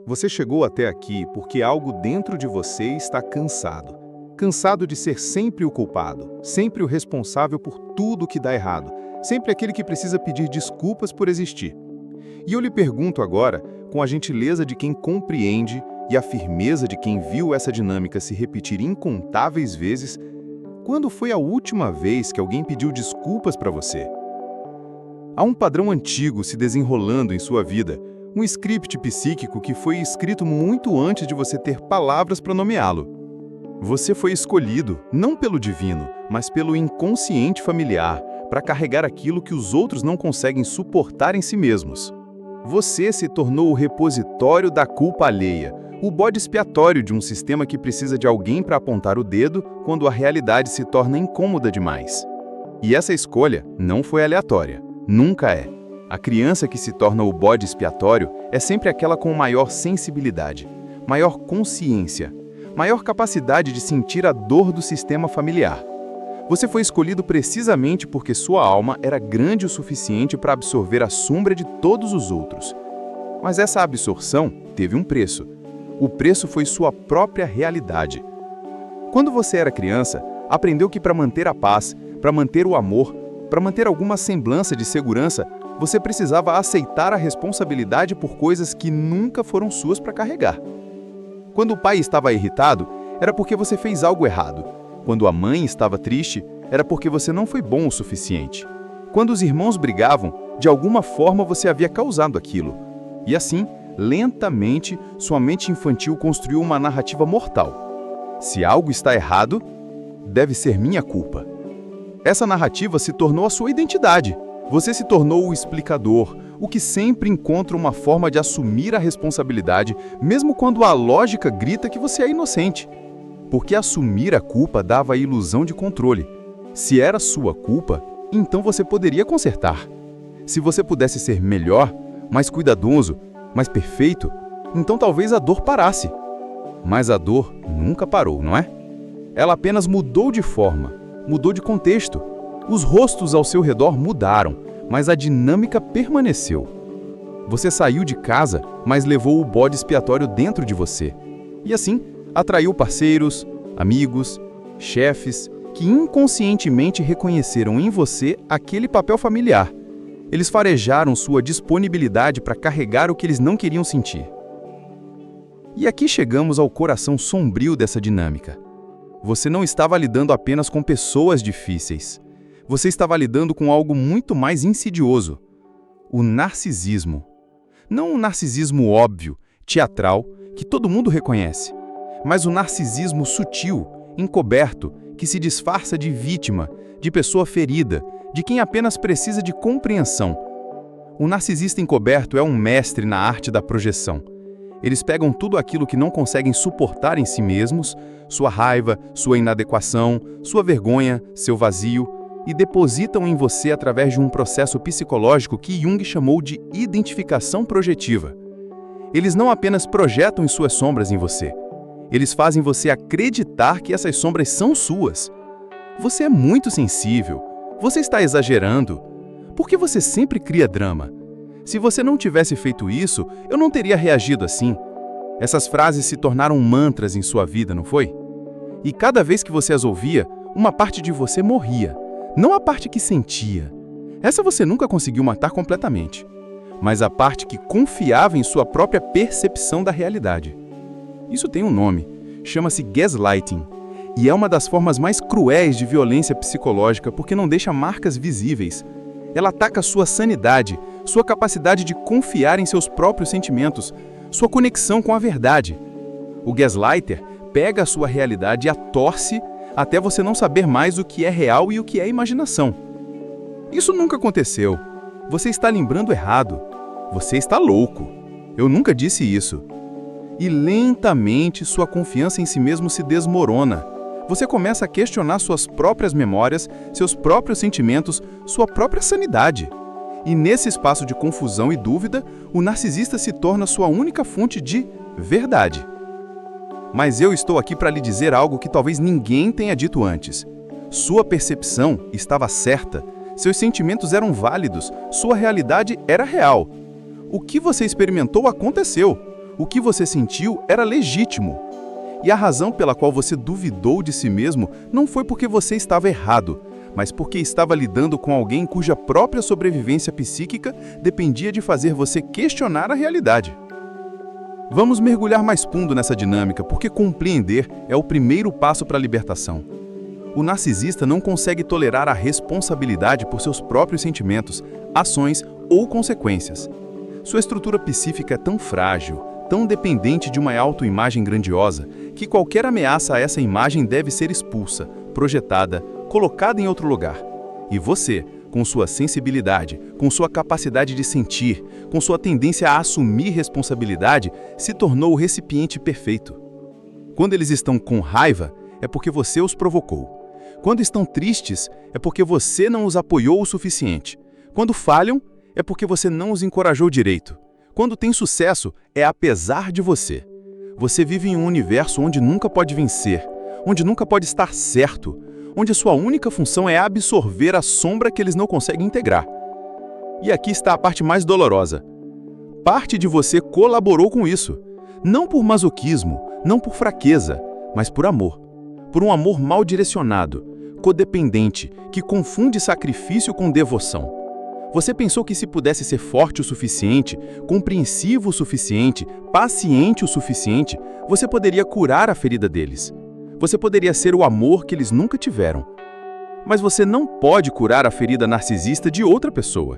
Você chegou até aqui porque algo dentro de você está cansado. Cansado de ser sempre o culpado, sempre o responsável por tudo que dá errado, sempre aquele que precisa pedir desculpas por existir. E eu lhe pergunto agora, com a gentileza de quem compreende e a firmeza de quem viu essa dinâmica se repetir incontáveis vezes, quando foi a última vez que alguém pediu desculpas para você? Há um padrão antigo se desenrolando em sua vida, um script psíquico que foi escrito muito antes de você ter palavras para nomeá-lo. Você foi escolhido, não pelo divino, mas pelo inconsciente familiar, para carregar aquilo que os outros não conseguem suportar em si mesmos. Você se tornou o repositório da culpa alheia, o bode expiatório de um sistema que precisa de alguém para apontar o dedo quando a realidade se torna incômoda demais. E essa escolha não foi aleatória, nunca é. A criança que se torna o bode expiatório é sempre aquela com maior sensibilidade, maior consciência, maior capacidade de sentir a dor do sistema familiar. Você foi escolhido precisamente porque sua alma era grande o suficiente para absorver a sombra de todos os outros. Mas essa absorção teve um preço. O preço foi sua própria realidade. Quando você era criança, aprendeu que para manter a paz, para manter o amor, para manter alguma semblança de segurança, você precisava aceitar a responsabilidade por coisas que nunca foram suas para carregar. Quando o pai estava irritado, era porque você fez algo errado. Quando a mãe estava triste, era porque você não foi bom o suficiente. Quando os irmãos brigavam, de alguma forma você havia causado aquilo. E assim, lentamente, sua mente infantil construiu uma narrativa mortal. Se algo está errado, deve ser minha culpa. Essa narrativa se tornou a sua identidade. Você se tornou o explicador, o que sempre encontra uma forma de assumir a responsabilidade, mesmo quando a lógica grita que você é inocente. Porque assumir a culpa dava a ilusão de controle. Se era sua culpa, então você poderia consertar. Se você pudesse ser melhor, mais cuidadoso, mais perfeito, então talvez a dor parasse. Mas a dor nunca parou, não é? Ela apenas mudou de forma, mudou de contexto. Os rostos ao seu redor mudaram, mas a dinâmica permaneceu. Você saiu de casa, mas levou o bode expiatório dentro de você. E assim, atraiu parceiros, amigos, chefes, que inconscientemente reconheceram em você aquele papel familiar. Eles farejaram sua disponibilidade para carregar o que eles não queriam sentir. E aqui chegamos ao coração sombrio dessa dinâmica. Você não estava lidando apenas com pessoas difíceis. Você estava lidando com algo muito mais insidioso: o narcisismo. Não o narcisismo óbvio, teatral, que todo mundo reconhece, mas o narcisismo sutil, encoberto, que se disfarça de vítima, de pessoa ferida, de quem apenas precisa de compreensão. O narcisista encoberto é um mestre na arte da projeção. Eles pegam tudo aquilo que não conseguem suportar em si mesmos, sua raiva, sua inadequação, sua vergonha, seu vazio, e depositam em você através de um processo psicológico que Jung chamou de identificação projetiva. Eles não apenas projetam suas sombras em você, eles fazem você acreditar que essas sombras são suas. Você é muito sensível, você está exagerando. Por que você sempre cria drama? Se você não tivesse feito isso, eu não teria reagido assim. Essas frases se tornaram mantras em sua vida, não foi? E cada vez que você as ouvia, uma parte de você morria. Não a parte que sentia. Essa você nunca conseguiu matar completamente. Mas a parte que confiava em sua própria percepção da realidade. Isso tem um nome. Chama-se gaslighting. E é uma das formas mais cruéis de violência psicológica porque não deixa marcas visíveis. Ela ataca sua sanidade, sua capacidade de confiar em seus próprios sentimentos, sua conexão com a verdade. O gaslighter pega a sua realidade e a torce até você não saber mais o que é real e o que é imaginação. Isso nunca aconteceu. Você está lembrando errado. Você está louco. Eu nunca disse isso. E lentamente sua confiança em si mesmo se desmorona. Você começa a questionar suas próprias memórias, seus próprios sentimentos, sua própria sanidade. E nesse espaço de confusão e dúvida, o narcisista se torna sua única fonte de verdade. Mas eu estou aqui para lhe dizer algo que talvez ninguém tenha dito antes. Sua percepção estava certa, seus sentimentos eram válidos, sua realidade era real. O que você experimentou aconteceu. O que você sentiu era legítimo. E a razão pela qual você duvidou de si mesmo não foi porque você estava errado, mas porque estava lidando com alguém cuja própria sobrevivência psíquica dependia de fazer você questionar a realidade. Vamos mergulhar mais fundo nessa dinâmica, porque compreender é o primeiro passo para a libertação. O narcisista não consegue tolerar a responsabilidade por seus próprios sentimentos, ações ou consequências. Sua estrutura psíquica é tão frágil, tão dependente de uma autoimagem grandiosa, que qualquer ameaça a essa imagem deve ser expulsa, projetada, colocada em outro lugar. E você, com sua sensibilidade, com sua capacidade de sentir, com sua tendência a assumir responsabilidade, se tornou o recipiente perfeito. Quando eles estão com raiva, é porque você os provocou. Quando estão tristes, é porque você não os apoiou o suficiente. Quando falham, é porque você não os encorajou direito. Quando tem sucesso, é apesar de você. Você vive em um universo onde nunca pode vencer, onde nunca pode estar certo, onde a sua única função é absorver a sombra que eles não conseguem integrar. E aqui está a parte mais dolorosa. Parte de você colaborou com isso. Não por masoquismo, não por fraqueza, mas por amor. Por um amor mal direcionado, codependente, que confunde sacrifício com devoção. Você pensou que se pudesse ser forte o suficiente, compreensivo o suficiente, paciente o suficiente, você poderia curar a ferida deles. Você poderia ser o amor que eles nunca tiveram. Mas você não pode curar a ferida narcisista de outra pessoa.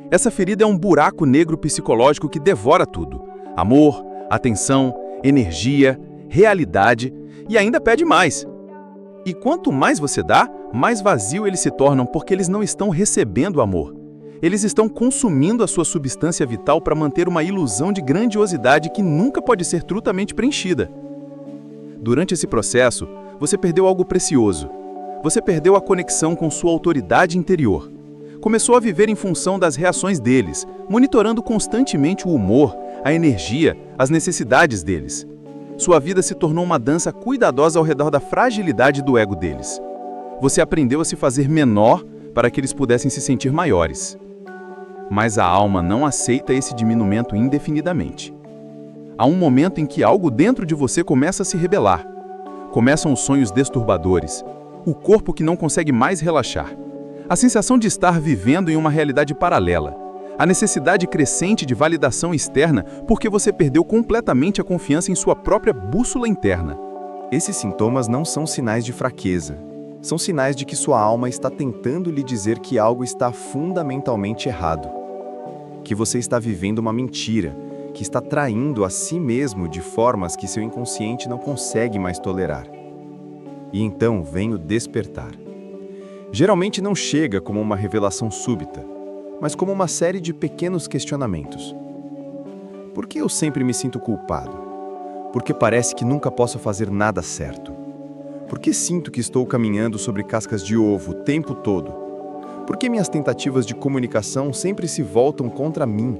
Essa ferida é um buraco negro psicológico que devora tudo. Amor, atenção, energia, realidade e ainda pede mais. E quanto mais você dá, mais vazio eles se tornam porque eles não estão recebendo amor. Eles estão consumindo a sua substância vital para manter uma ilusão de grandiosidade que nunca pode ser trutamente preenchida. Durante esse processo, você perdeu algo precioso. Você perdeu a conexão com sua autoridade interior. Começou a viver em função das reações deles, monitorando constantemente o humor, a energia, as necessidades deles. Sua vida se tornou uma dança cuidadosa ao redor da fragilidade do ego deles. Você aprendeu a se fazer menor para que eles pudessem se sentir maiores. Mas a alma não aceita esse diminuimento indefinidamente. Há um momento em que algo dentro de você começa a se rebelar. Começam os sonhos disturbadores, o corpo que não consegue mais relaxar, a sensação de estar vivendo em uma realidade paralela, a necessidade crescente de validação externa porque você perdeu completamente a confiança em sua própria bússola interna. Esses sintomas não são sinais de fraqueza. São sinais de que sua alma está tentando lhe dizer que algo está fundamentalmente errado. Que você está vivendo uma mentira, que está traindo a si mesmo de formas que seu inconsciente não consegue mais tolerar. E então vem o despertar. Geralmente não chega como uma revelação súbita, mas como uma série de pequenos questionamentos. Por que eu sempre me sinto culpado? Por que parece que nunca posso fazer nada certo? Por que sinto que estou caminhando sobre cascas de ovo o tempo todo? Por que minhas tentativas de comunicação sempre se voltam contra mim?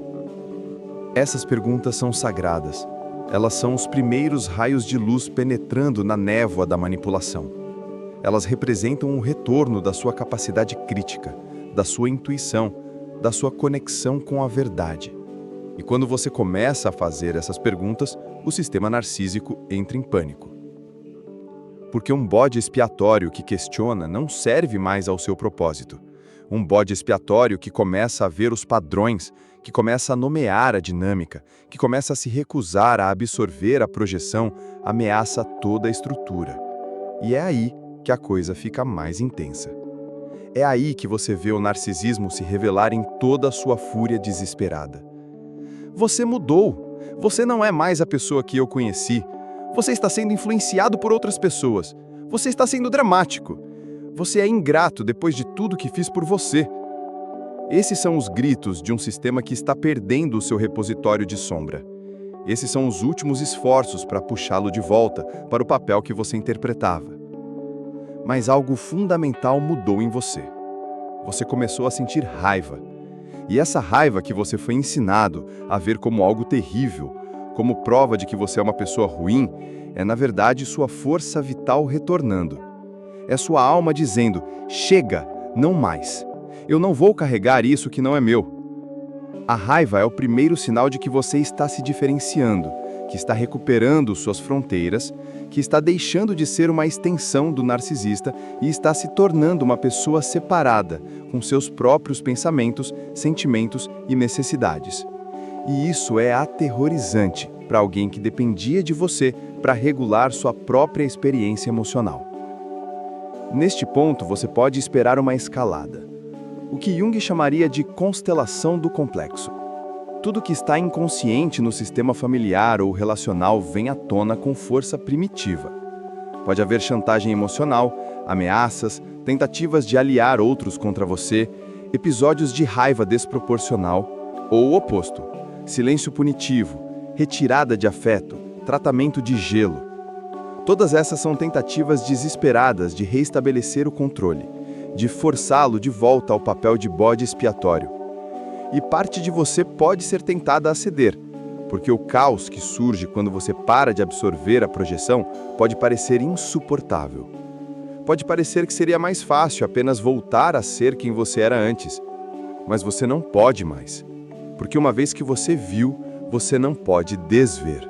Essas perguntas são sagradas. Elas são os primeiros raios de luz penetrando na névoa da manipulação. Elas representam um retorno da sua capacidade crítica, da sua intuição, da sua conexão com a verdade. E quando você começa a fazer essas perguntas, o sistema narcísico entra em pânico. Porque um bode expiatório que questiona não serve mais ao seu propósito. Um bode expiatório que começa a ver os padrões, que começa a nomear a dinâmica, que começa a se recusar a absorver a projeção, ameaça toda a estrutura. E é aí que a coisa fica mais intensa. É aí que você vê o narcisismo se revelar em toda a sua fúria desesperada. Você mudou. Você não é mais a pessoa que eu conheci. Você está sendo influenciado por outras pessoas. Você está sendo dramático. Você é ingrato depois de tudo que fiz por você. Esses são os gritos de um sistema que está perdendo o seu repositório de sombra. Esses são os últimos esforços para puxá-lo de volta para o papel que você interpretava. Mas algo fundamental mudou em você. Você começou a sentir raiva. E essa raiva que você foi ensinado a ver como algo terrível, como prova de que você é uma pessoa ruim, é na verdade sua força vital retornando. É sua alma dizendo, chega, não mais. Eu não vou carregar isso que não é meu. A raiva é o primeiro sinal de que você está se diferenciando, que está recuperando suas fronteiras, que está deixando de ser uma extensão do narcisista e está se tornando uma pessoa separada, com seus próprios pensamentos, sentimentos e necessidades. E isso é aterrorizante para alguém que dependia de você para regular sua própria experiência emocional. Neste ponto, você pode esperar uma escalada. O que Jung chamaria de constelação do complexo. Tudo que está inconsciente no sistema familiar ou relacional vem à tona com força primitiva. Pode haver chantagem emocional, ameaças, tentativas de aliar outros contra você, episódios de raiva desproporcional ou o oposto, silêncio punitivo, retirada de afeto, tratamento de gelo. Todas essas são tentativas desesperadas de reestabelecer o controle, de forçá-lo de volta ao papel de bode expiatório. E parte de você pode ser tentada a ceder, porque o caos que surge quando você para de absorver a projeção pode parecer insuportável. Pode parecer que seria mais fácil apenas voltar a ser quem você era antes, mas você não pode mais, porque uma vez que você viu, você não pode desver.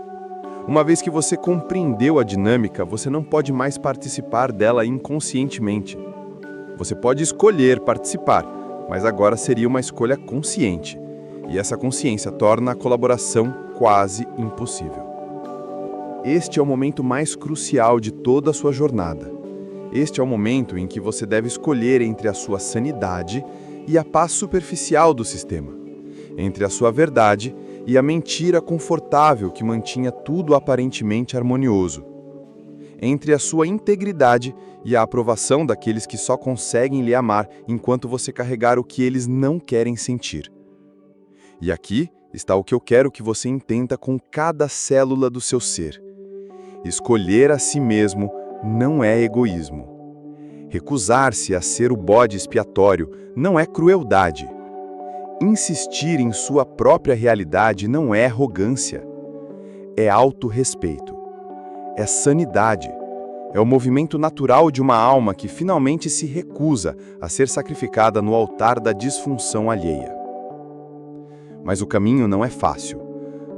Uma vez que você compreendeu a dinâmica, você não pode mais participar dela inconscientemente. Você pode escolher participar, mas agora seria uma escolha consciente, e essa consciência torna a colaboração quase impossível. Este é o momento mais crucial de toda a sua jornada. Este é o momento em que você deve escolher entre a sua sanidade e a paz superficial do sistema, entre a sua verdade e a mentira confortável que mantinha tudo aparentemente harmonioso, entre a sua integridade e a aprovação daqueles que só conseguem lhe amar enquanto você carregar o que eles não querem sentir. E aqui está o que eu quero que você entenda com cada célula do seu ser. Escolher a si mesmo não é egoísmo. Recusar-se a ser o bode expiatório não é crueldade. Insistir em sua própria realidade não é arrogância. É autorrespeito. É sanidade. É o movimento natural de uma alma que finalmente se recusa a ser sacrificada no altar da disfunção alheia. Mas o caminho não é fácil,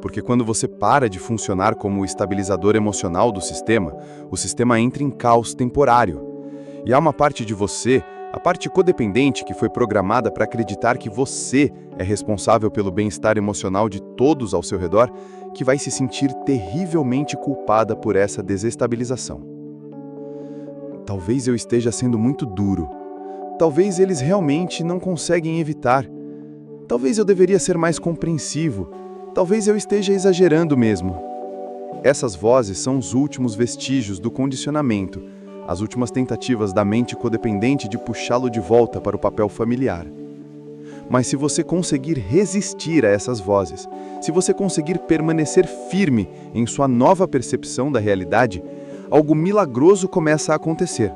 porque quando você para de funcionar como o estabilizador emocional do sistema, o sistema entra em caos temporário. E há uma parte de você, a parte codependente que foi programada para acreditar que você é responsável pelo bem-estar emocional de todos ao seu redor, que vai se sentir terrivelmente culpada por essa desestabilização. Talvez eu esteja sendo muito duro. Talvez eles realmente não conseguem evitar. Talvez eu deveria ser mais compreensivo. Talvez eu esteja exagerando mesmo. Essas vozes são os últimos vestígios do condicionamento, as últimas tentativas da mente codependente de puxá-lo de volta para o papel familiar. Mas se você conseguir resistir a essas vozes, se você conseguir permanecer firme em sua nova percepção da realidade, algo milagroso começa a acontecer.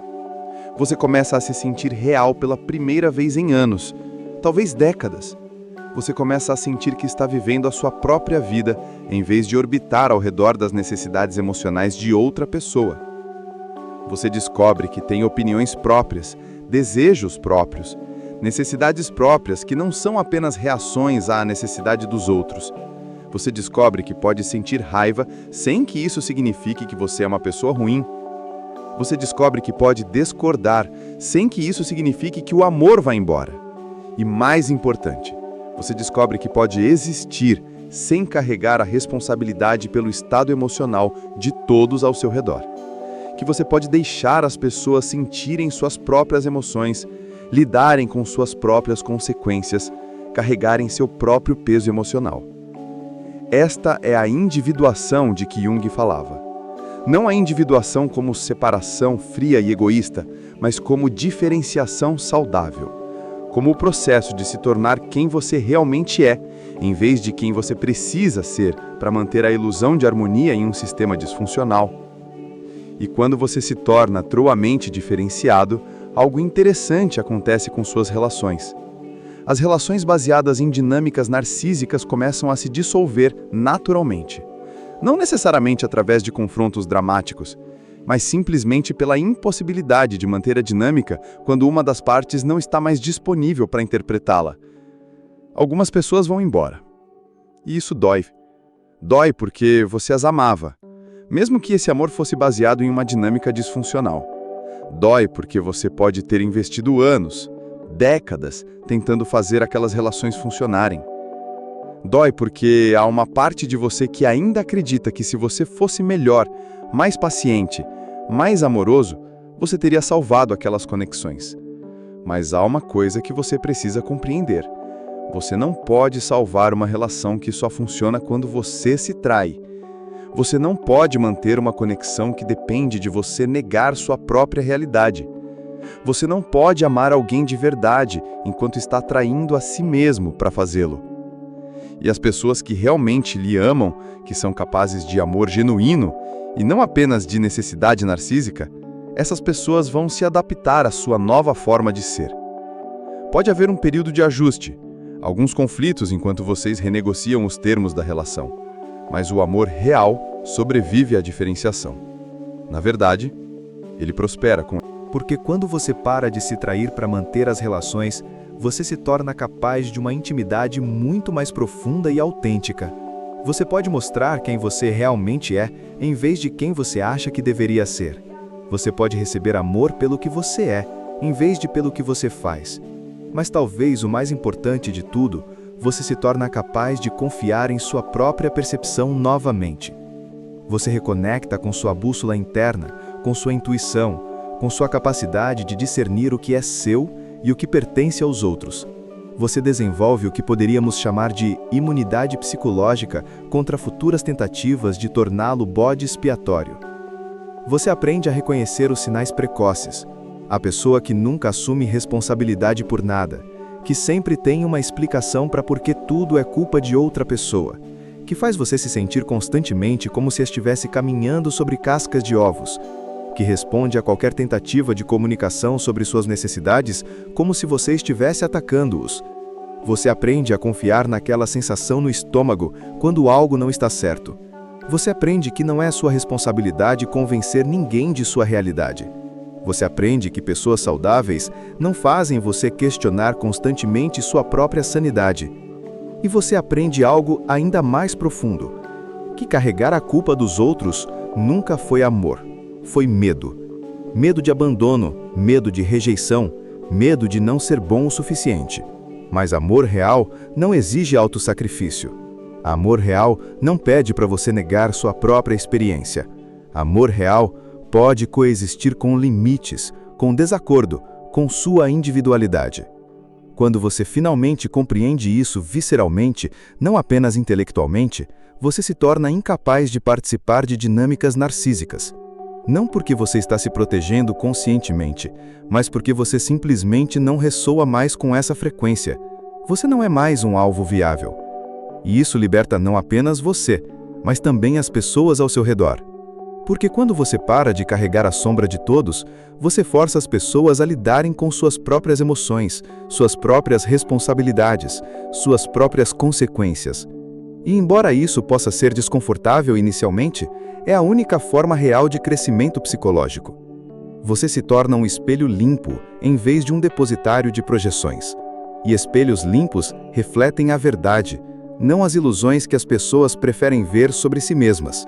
Você começa a se sentir real pela primeira vez em anos, talvez décadas. Você começa a sentir que está vivendo a sua própria vida, em vez de orbitar ao redor das necessidades emocionais de outra pessoa. Você descobre que tem opiniões próprias, desejos próprios, necessidades próprias que não são apenas reações à necessidade dos outros. Você descobre que pode sentir raiva sem que isso signifique que você é uma pessoa ruim. Você descobre que pode discordar sem que isso signifique que o amor vai embora. E mais importante, você descobre que pode existir sem carregar a responsabilidade pelo estado emocional de todos ao seu redor. Que você pode deixar as pessoas sentirem suas próprias emoções, lidarem com suas próprias consequências, carregarem seu próprio peso emocional. Esta é a individuação de que Jung falava. Não a individuação como separação fria e egoísta, mas como diferenciação saudável. Como o processo de se tornar quem você realmente é, em vez de quem você precisa ser para manter a ilusão de harmonia em um sistema disfuncional. E quando você se torna truamente diferenciado, algo interessante acontece com suas relações. As relações baseadas em dinâmicas narcísicas começam a se dissolver naturalmente. Não necessariamente através de confrontos dramáticos, mas simplesmente pela impossibilidade de manter a dinâmica quando uma das partes não está mais disponível para interpretá-la. Algumas pessoas vão embora. E isso dói. Dói porque você as amava, mesmo que esse amor fosse baseado em uma dinâmica disfuncional. Dói porque você pode ter investido anos, décadas, tentando fazer aquelas relações funcionarem. Dói porque há uma parte de você que ainda acredita que se você fosse melhor, mais paciente, mais amoroso, você teria salvado aquelas conexões. Mas há uma coisa que você precisa compreender. Você não pode salvar uma relação que só funciona quando você se trai. Você não pode manter uma conexão que depende de você negar sua própria realidade. Você não pode amar alguém de verdade enquanto está traindo a si mesmo para fazê-lo. E as pessoas que realmente lhe amam, que são capazes de amor genuíno e não apenas de necessidade narcísica, essas pessoas vão se adaptar à sua nova forma de ser. Pode haver um período de ajuste, alguns conflitos enquanto vocês renegociam os termos da relação, mas o amor real sobrevive à diferenciação. Na verdade, ele prospera com... Porque quando você para de se trair para manter as relações, você se torna capaz de uma intimidade muito mais profunda e autêntica. Você pode mostrar quem você realmente é, em vez de quem você acha que deveria ser. Você pode receber amor pelo que você é, em vez de pelo que você faz. Mas talvez o mais importante de tudo, você se torna capaz de confiar em sua própria percepção novamente. Você reconecta com sua bússola interna, com sua intuição, com sua capacidade de discernir o que é seu e o que pertence aos outros. Você desenvolve o que poderíamos chamar de imunidade psicológica contra futuras tentativas de torná-lo bode expiatório. Você aprende a reconhecer os sinais precoces, a pessoa que nunca assume responsabilidade por nada, que sempre tem uma explicação para por que tudo é culpa de outra pessoa, que faz você se sentir constantemente como se estivesse caminhando sobre cascas de ovos, que responde a qualquer tentativa de comunicação sobre suas necessidades como se você estivesse atacando-os. Você aprende a confiar naquela sensação no estômago quando algo não está certo. Você aprende que não é sua responsabilidade convencer ninguém de sua realidade. Você aprende que pessoas saudáveis não fazem você questionar constantemente sua própria sanidade. E você aprende algo ainda mais profundo, que carregar a culpa dos outros nunca foi amor. Foi medo. Medo de abandono, medo de rejeição, medo de não ser bom o suficiente. Mas amor real não exige autossacrifício. Amor real não pede para você negar sua própria experiência. Amor real pode coexistir com limites, com desacordo, com sua individualidade. Quando você finalmente compreende isso visceralmente, não apenas intelectualmente, você se torna incapaz de participar de dinâmicas narcísicas. Não porque você está se protegendo conscientemente, mas porque você simplesmente não ressoa mais com essa frequência. Você não é mais um alvo viável. E isso liberta não apenas você, mas também as pessoas ao seu redor. Porque quando você para de carregar a sombra de todos, você força as pessoas a lidarem com suas próprias emoções, suas próprias responsabilidades, suas próprias consequências. E embora isso possa ser desconfortável inicialmente, é a única forma real de crescimento psicológico. Você se torna um espelho limpo, em vez de um depositário de projeções. E espelhos limpos refletem a verdade, não as ilusões que as pessoas preferem ver sobre si mesmas.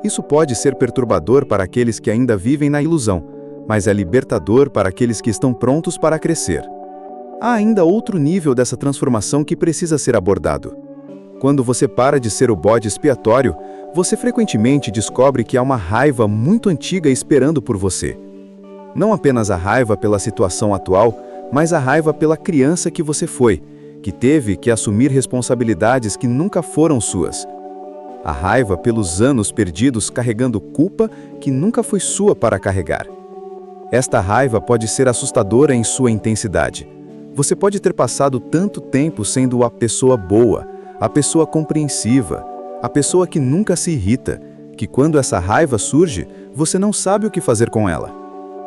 Isso pode ser perturbador para aqueles que ainda vivem na ilusão, mas é libertador para aqueles que estão prontos para crescer. Há ainda outro nível dessa transformação que precisa ser abordado. Quando você para de ser o bode expiatório, você frequentemente descobre que há uma raiva muito antiga esperando por você. Não apenas a raiva pela situação atual, mas a raiva pela criança que você foi, que teve que assumir responsabilidades que nunca foram suas. A raiva pelos anos perdidos carregando culpa que nunca foi sua para carregar. Esta raiva pode ser assustadora em sua intensidade. Você pode ter passado tanto tempo sendo a pessoa boa, a pessoa compreensiva, a pessoa que nunca se irrita, que quando essa raiva surge, você não sabe o que fazer com ela.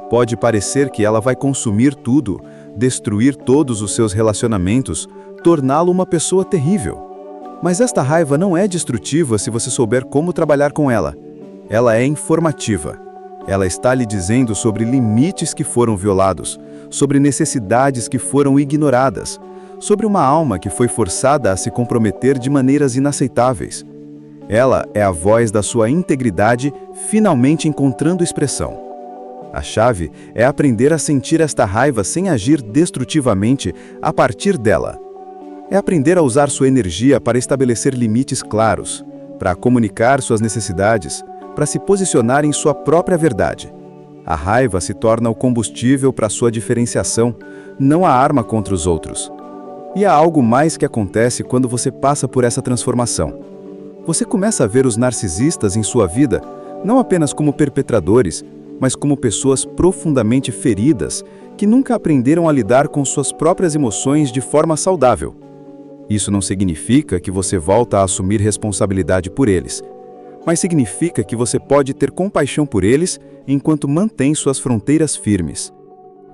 Pode parecer que ela vai consumir tudo, destruir todos os seus relacionamentos, torná-lo uma pessoa terrível. Mas esta raiva não é destrutiva se você souber como trabalhar com ela. Ela é informativa. Ela está lhe dizendo sobre limites que foram violados, sobre necessidades que foram ignoradas, sobre uma alma que foi forçada a se comprometer de maneiras inaceitáveis. Ela é a voz da sua integridade finalmente encontrando expressão. A chave é aprender a sentir esta raiva sem agir destrutivamente a partir dela. É aprender a usar sua energia para estabelecer limites claros, para comunicar suas necessidades, para se posicionar em sua própria verdade. A raiva se torna o combustível para sua diferenciação, não a arma contra os outros. E há algo mais que acontece quando você passa por essa transformação. Você começa a ver os narcisistas em sua vida não apenas como perpetradores, mas como pessoas profundamente feridas que nunca aprenderam a lidar com suas próprias emoções de forma saudável. Isso não significa que você volta a assumir responsabilidade por eles, mas significa que você pode ter compaixão por eles enquanto mantém suas fronteiras firmes.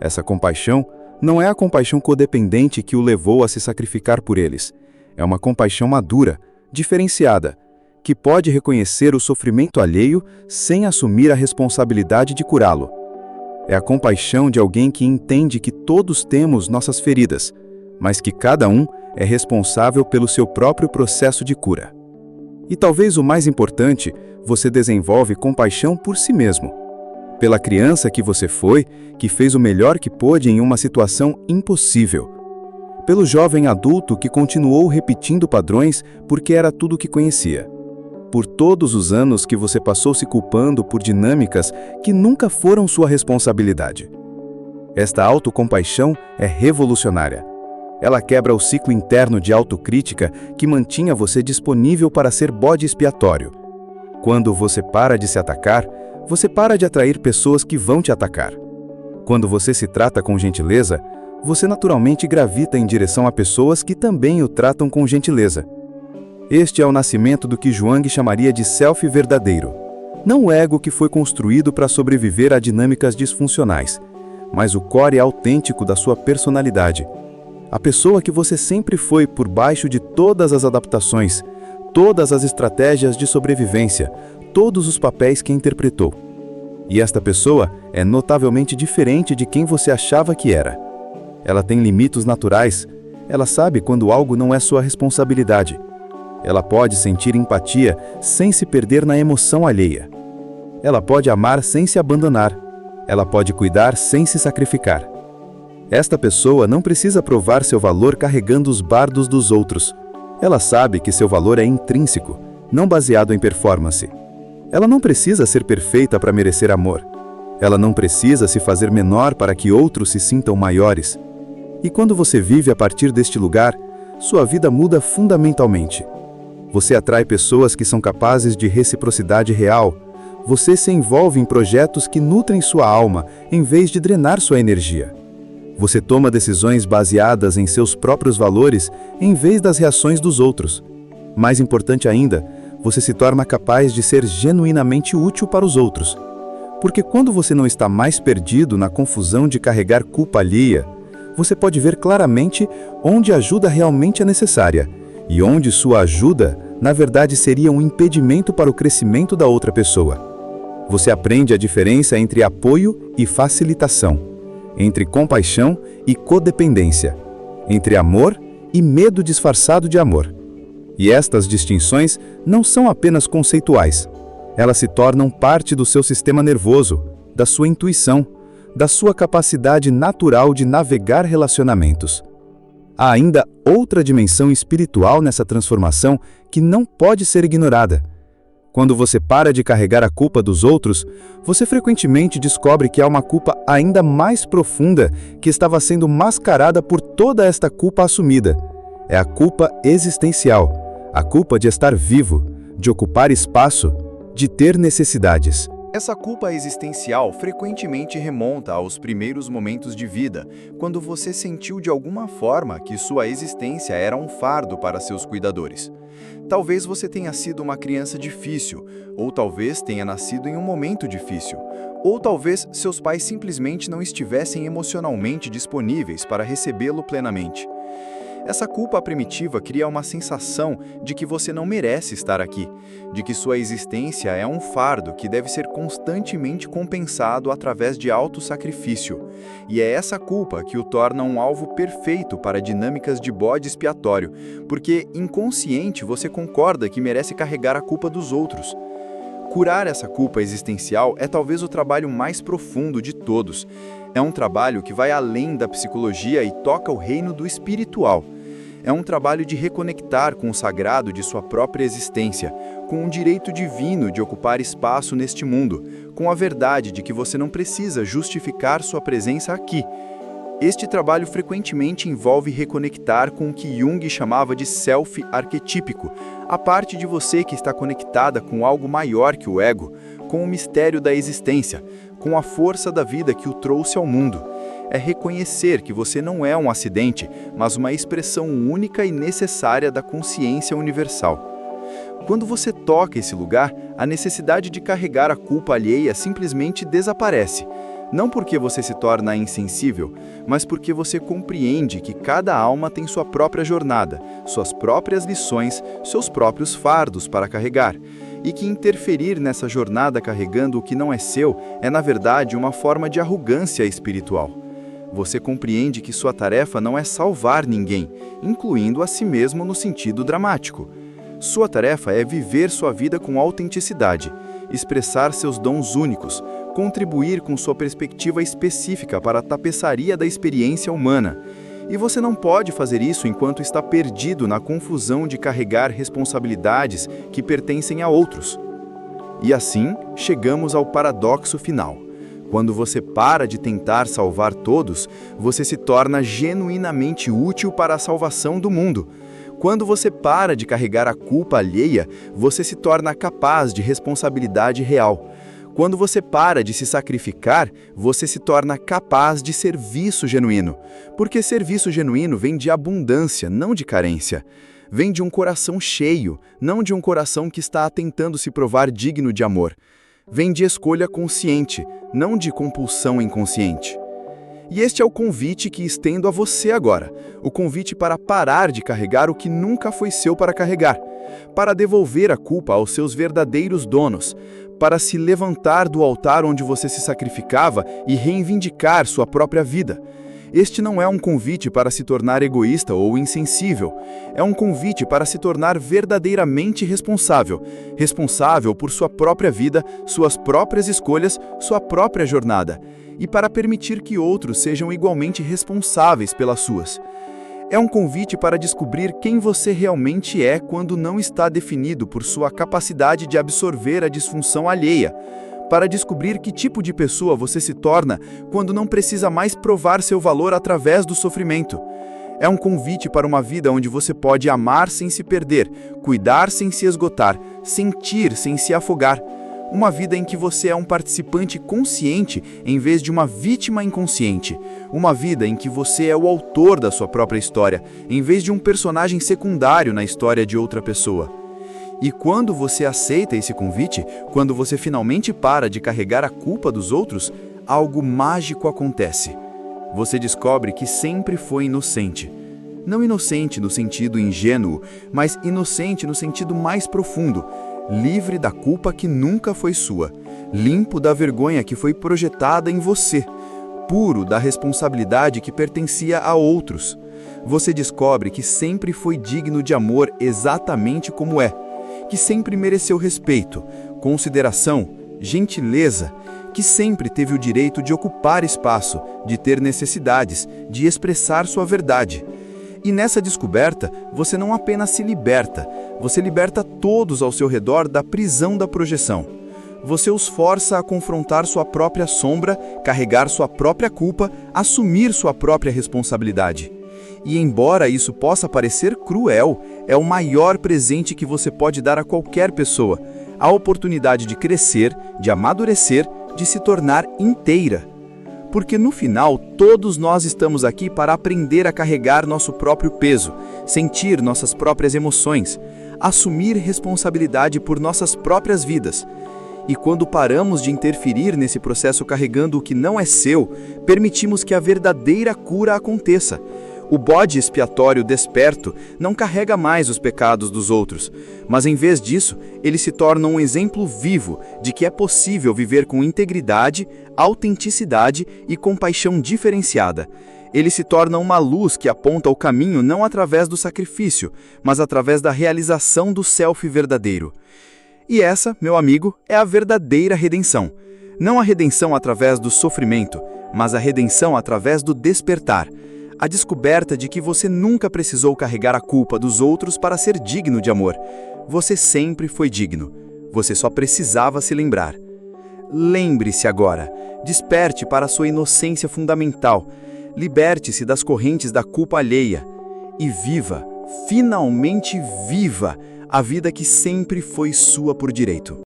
Essa compaixão não é a compaixão codependente que o levou a se sacrificar por eles. É uma compaixão madura, diferenciada, que pode reconhecer o sofrimento alheio sem assumir a responsabilidade de curá-lo. É a compaixão de alguém que entende que todos temos nossas feridas, mas que cada um é responsável pelo seu próprio processo de cura. E talvez o mais importante, você desenvolve compaixão por si mesmo. Pela criança que você foi, que fez o melhor que pôde em uma situação impossível. Pelo jovem adulto que continuou repetindo padrões porque era tudo o que conhecia. Por todos os anos que você passou se culpando por dinâmicas que nunca foram sua responsabilidade. Esta autocompaixão é revolucionária. Ela quebra o ciclo interno de autocrítica que mantinha você disponível para ser bode expiatório. Quando você para de se atacar, você para de atrair pessoas que vão te atacar. Quando você se trata com gentileza, você naturalmente gravita em direção a pessoas que também o tratam com gentileza. Este é o nascimento do que Jung chamaria de self verdadeiro. Não o ego que foi construído para sobreviver a dinâmicas disfuncionais, mas o core autêntico da sua personalidade. A pessoa que você sempre foi por baixo de todas as adaptações, todas as estratégias de sobrevivência, todos os papéis que interpretou. E esta pessoa é notavelmente diferente de quem você achava que era. Ela tem limites naturais, ela sabe quando algo não é sua responsabilidade. Ela pode sentir empatia sem se perder na emoção alheia. Ela pode amar sem se abandonar. Ela pode cuidar sem se sacrificar. Esta pessoa não precisa provar seu valor carregando os bardos dos outros. Ela sabe que seu valor é intrínseco, não baseado em performance. Ela não precisa ser perfeita para merecer amor. Ela não precisa se fazer menor para que outros se sintam maiores. E quando você vive a partir deste lugar, sua vida muda fundamentalmente. Você atrai pessoas que são capazes de reciprocidade real. Você se envolve em projetos que nutrem sua alma, em vez de drenar sua energia. Você toma decisões baseadas em seus próprios valores, em vez das reações dos outros. Mais importante ainda, você se torna capaz de ser genuinamente útil para os outros. Porque quando você não está mais perdido na confusão de carregar culpa alheia, você pode ver claramente onde a ajuda realmente é necessária e onde sua ajuda, na verdade, seria um impedimento para o crescimento da outra pessoa. Você aprende a diferença entre apoio e facilitação, entre compaixão e codependência, entre amor e medo disfarçado de amor. E estas distinções não são apenas conceituais. Elas se tornam parte do seu sistema nervoso, da sua intuição, da sua capacidade natural de navegar relacionamentos. Há ainda outra dimensão espiritual nessa transformação que não pode ser ignorada. Quando você para de carregar a culpa dos outros, você frequentemente descobre que há uma culpa ainda mais profunda que estava sendo mascarada por toda esta culpa assumida. É a culpa existencial, a culpa de estar vivo, de ocupar espaço, de ter necessidades. Essa culpa existencial frequentemente remonta aos primeiros momentos de vida, quando você sentiu de alguma forma que sua existência era um fardo para seus cuidadores. Talvez você tenha sido uma criança difícil, ou talvez tenha nascido em um momento difícil, ou talvez seus pais simplesmente não estivessem emocionalmente disponíveis para recebê-lo plenamente. Essa culpa primitiva cria uma sensação de que você não merece estar aqui, de que sua existência é um fardo que deve ser constantemente compensado através de autossacrifício. E é essa culpa que o torna um alvo perfeito para dinâmicas de bode expiatório, porque inconsciente você concorda que merece carregar a culpa dos outros. Curar essa culpa existencial é talvez o trabalho mais profundo de todos. É um trabalho que vai além da psicologia e toca o reino do espiritual. É um trabalho de reconectar com o sagrado de sua própria existência, com o direito divino de ocupar espaço neste mundo, com a verdade de que você não precisa justificar sua presença aqui. Este trabalho frequentemente envolve reconectar com o que Jung chamava de self arquetípico, a parte de você que está conectada com algo maior que o ego, com o mistério da existência, com a força da vida que o trouxe ao mundo. É reconhecer que você não é um acidente, mas uma expressão única e necessária da consciência universal. Quando você toca esse lugar, a necessidade de carregar a culpa alheia simplesmente desaparece. Não porque você se torna insensível, mas porque você compreende que cada alma tem sua própria jornada, suas próprias lições, seus próprios fardos para carregar. E que interferir nessa jornada carregando o que não é seu é, na verdade, uma forma de arrogância espiritual. Você compreende que sua tarefa não é salvar ninguém, incluindo a si mesmo no sentido dramático. Sua tarefa é viver sua vida com autenticidade, expressar seus dons únicos, contribuir com sua perspectiva específica para a tapeçaria da experiência humana. E você não pode fazer isso enquanto está perdido na confusão de carregar responsabilidades que pertencem a outros. E assim, chegamos ao paradoxo final. Quando você para de tentar salvar todos, você se torna genuinamente útil para a salvação do mundo. Quando você para de carregar a culpa alheia, você se torna capaz de responsabilidade real. Quando você para de se sacrificar, você se torna capaz de serviço genuíno. Porque serviço genuíno vem de abundância, não de carência. Vem de um coração cheio, não de um coração que está tentando se provar digno de amor. Vem de escolha consciente, não de compulsão inconsciente. E este é o convite que estendo a você agora, o convite para parar de carregar o que nunca foi seu para carregar, para devolver a culpa aos seus verdadeiros donos, para se levantar do altar onde você se sacrificava e reivindicar sua própria vida. Este não é um convite para se tornar egoísta ou insensível. É um convite para se tornar verdadeiramente responsável. Responsável por sua própria vida, suas próprias escolhas, sua própria jornada. E para permitir que outros sejam igualmente responsáveis pelas suas. É um convite para descobrir quem você realmente é quando não está definido por sua capacidade de absorver a disfunção alheia. Para descobrir que tipo de pessoa você se torna quando não precisa mais provar seu valor através do sofrimento. É um convite para uma vida onde você pode amar sem se perder, cuidar sem se esgotar, sentir sem se afogar. Uma vida em que você é um participante consciente em vez de uma vítima inconsciente. Uma vida em que você é o autor da sua própria história, em vez de um personagem secundário na história de outra pessoa. E quando você aceita esse convite, quando você finalmente para de carregar a culpa dos outros, algo mágico acontece. Você descobre que sempre foi inocente. Não inocente no sentido ingênuo, mas inocente no sentido mais profundo, livre da culpa que nunca foi sua, limpo da vergonha que foi projetada em você, puro da responsabilidade que pertencia a outros. Você descobre que sempre foi digno de amor exatamente como é, que sempre mereceu respeito, consideração, gentileza, que sempre teve o direito de ocupar espaço, de ter necessidades, de expressar sua verdade. E nessa descoberta, você não apenas se liberta, você liberta todos ao seu redor da prisão da projeção. Você os força a confrontar sua própria sombra, carregar sua própria culpa, assumir sua própria responsabilidade. E embora isso possa parecer cruel, é o maior presente que você pode dar a qualquer pessoa, a oportunidade de crescer, de amadurecer, de se tornar inteira. Porque no final, todos nós estamos aqui para aprender a carregar nosso próprio peso, sentir nossas próprias emoções, assumir responsabilidade por nossas próprias vidas. E quando paramos de interferir nesse processo carregando o que não é seu, permitimos que a verdadeira cura aconteça. O bode expiatório desperto não carrega mais os pecados dos outros, mas em vez disso, ele se torna um exemplo vivo de que é possível viver com integridade, autenticidade e compaixão diferenciada. Ele se torna uma luz que aponta o caminho não através do sacrifício, mas através da realização do self verdadeiro. E essa, meu amigo, é a verdadeira redenção. Não a redenção através do sofrimento, mas a redenção através do despertar. A descoberta de que você nunca precisou carregar a culpa dos outros para ser digno de amor. Você sempre foi digno. Você só precisava se lembrar. Lembre-se agora. Desperte para a sua inocência fundamental. Liberte-se das correntes da culpa alheia. E viva, finalmente viva, a vida que sempre foi sua por direito.